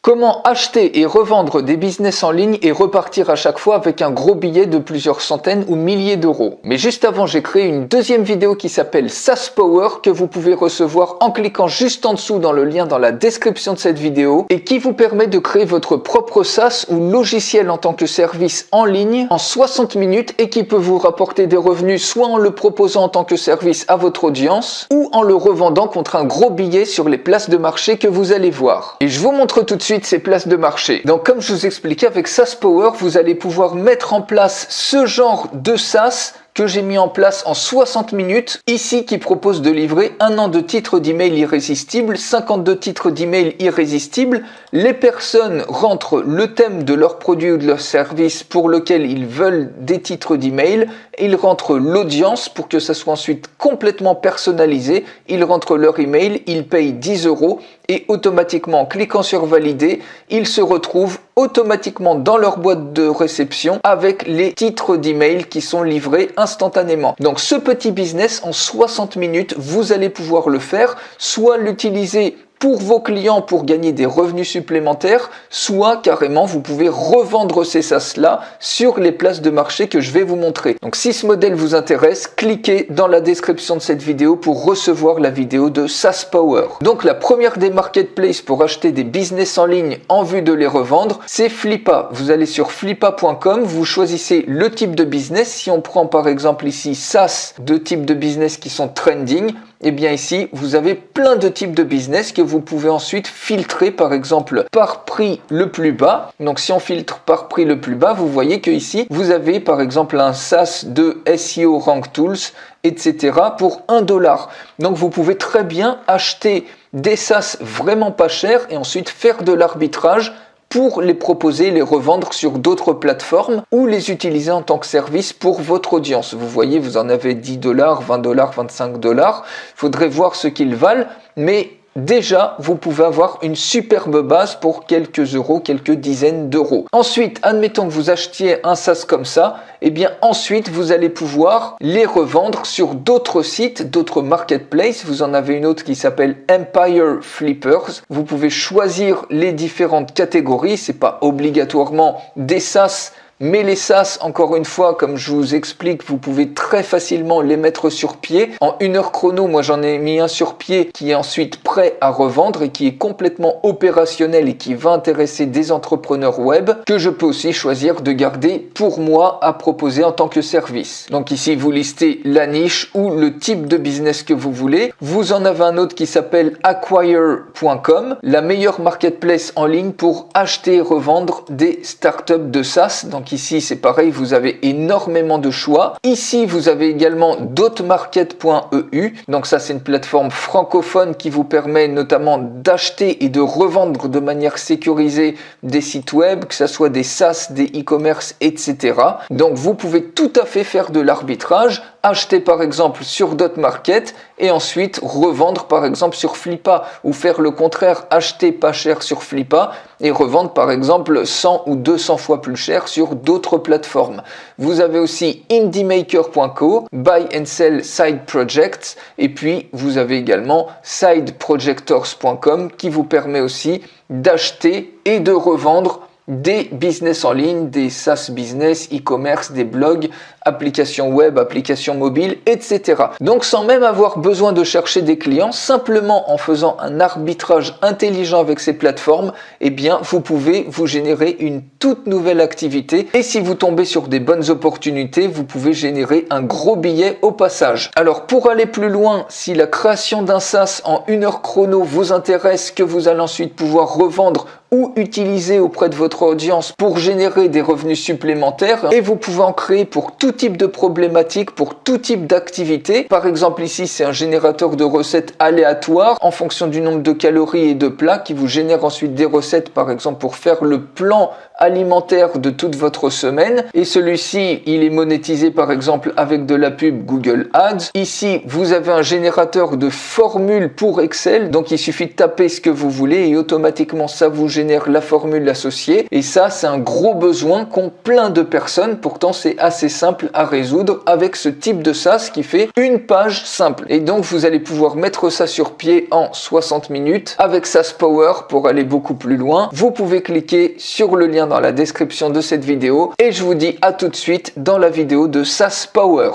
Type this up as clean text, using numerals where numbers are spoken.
Comment acheter et revendre des business en ligne et repartir à chaque fois avec un gros billet de plusieurs centaines ou milliers d'euros. Mais juste avant, j'ai créé une deuxième vidéo qui s'appelle SaaS Power que vous pouvez recevoir en cliquant juste en dessous dans le lien dans la description de cette vidéo et qui vous permet de créer votre propre SaaS ou logiciel en tant que service en ligne en 60 minutes et qui peut vous rapporter des revenus soit en le proposant en tant que service à votre audience ou en le revendant contre un gros billet sur les places de marché que vous allez voir. Et je vous montre tout de suite ces places de marché. Donc comme je vous expliquais, avec SaaS Power, vous allez pouvoir mettre en place ce genre de SaaS que j'ai mis en place en 60 minutes, ici qui propose de livrer 1 an de titres d'email irrésistibles, 52 titres d'email irrésistibles. Les personnes rentrent le thème de leur produit ou de leur service pour lequel ils veulent des titres d'email, ils rentrent l'audience pour que ça soit ensuite complètement personnalisé, ils rentrent leur email, ils payent 10 € et automatiquement en cliquant sur valider, ils se retrouvent automatiquement dans leur boîte de réception avec les titres d'email qui sont livrés instantanément. Donc ce petit business en 60 minutes, vous allez pouvoir le faire, soit l'utiliser pour vos clients pour gagner des revenus supplémentaires, soit carrément vous pouvez revendre ces SaaS-là sur les places de marché que je vais vous montrer. Donc si ce modèle vous intéresse, cliquez dans la description de cette vidéo pour recevoir la vidéo de SaaS Power. Donc la première des marketplaces pour acheter des business en ligne en vue de les revendre, c'est Flippa. Vous allez sur flippa.com, vous choisissez le type de business. Si on prend par exemple ici SaaS, deux types de business qui sont trending, et bien ici, vous avez plein de types de business que vous pouvez ensuite filtrer par exemple par prix le plus bas. Donc si on filtre par prix le plus bas, vous voyez que ici, vous avez par exemple un SaaS de SEO Rank Tools, etc. pour 1 $. Donc vous pouvez très bien acheter des SaaS vraiment pas chers et ensuite faire de l'arbitrage pour les proposer, les revendre sur d'autres plateformes ou les utiliser en tant que service pour votre audience. Vous voyez, vous en avez 10 $, 20 $, 25 $. Il faudrait voir ce qu'ils valent, mais déjà, vous pouvez avoir une superbe base pour quelques euros, quelques dizaines d'euros. Ensuite, admettons que vous achetiez un SaaS comme ça, et bien ensuite, vous allez pouvoir les revendre sur d'autres sites, d'autres marketplaces. Vous en avez une autre qui s'appelle Empire Flippers. Vous pouvez choisir les différentes catégories. C'est pas obligatoirement des SaaS, mais les SaaS, encore une fois, comme je vous explique, vous pouvez très facilement les mettre sur pied. En 1 heure chrono, moi j'en ai mis un sur pied qui est ensuite prêt à revendre et qui est complètement opérationnel et qui va intéresser des entrepreneurs web que je peux aussi choisir de garder pour moi à proposer en tant que service. Donc ici, vous listez la niche ou le type de business que vous voulez. Vous en avez un autre qui s'appelle acquire.com, la meilleure marketplace en ligne pour acheter et revendre des startups de SaaS. Donc ici, c'est pareil, vous avez énormément de choix. Ici, vous avez également dotmarket.eu. Donc ça, c'est une plateforme francophone qui vous permet notamment d'acheter et de revendre de manière sécurisée des sites web, que ce soit des SaaS, des e-commerce, etc. Donc vous pouvez tout à fait faire de l'arbitrage, acheter par exemple sur dotmarket et ensuite revendre par exemple sur Flippa ou faire le contraire, acheter pas cher sur Flippa et revendre par exemple 100 ou 200 fois plus cher sur d'autres plateformes. Vous avez aussi indiemaker.co, buy and sell side projects et puis vous avez également sideprojectors.com qui vous permet aussi d'acheter et de revendre des business en ligne, des SaaS business, e-commerce, des blogs, applications web, applications mobiles, etc. Donc sans même avoir besoin de chercher des clients, simplement en faisant un arbitrage intelligent avec ces plateformes, eh bien vous pouvez vous générer une toute nouvelle activité et si vous tombez sur des bonnes opportunités, vous pouvez générer un gros billet au passage. Alors pour aller plus loin, si la création d'un SaaS en 1 heure chrono vous intéresse, que vous allez ensuite pouvoir revendre ou utiliser auprès de votre audience pour générer des revenus supplémentaires et vous pouvez en créer pour tout type de problématiques, pour tout type d'activité. Par exemple ici c'est un générateur de recettes aléatoires en fonction du nombre de calories et de plats qui vous génère ensuite des recettes par exemple pour faire le plan alimentaire de toute votre semaine. Et celui-ci, il est monétisé par exemple avec de la pub Google Ads. Ici, vous avez un générateur de formules pour Excel. Donc, il suffit de taper ce que vous voulez et automatiquement, ça vous génère la formule associée. Et ça, c'est un gros besoin qu'ont plein de personnes. Pourtant, c'est assez simple à résoudre avec ce type de SaaS qui fait une page simple. Et donc, vous allez pouvoir mettre ça sur pied en 60 minutes avec SaaS Power. Pour aller beaucoup plus loin, vous pouvez cliquer sur le lien dans la description de cette vidéo et je vous dis à tout de suite dans la vidéo de SaaS Power.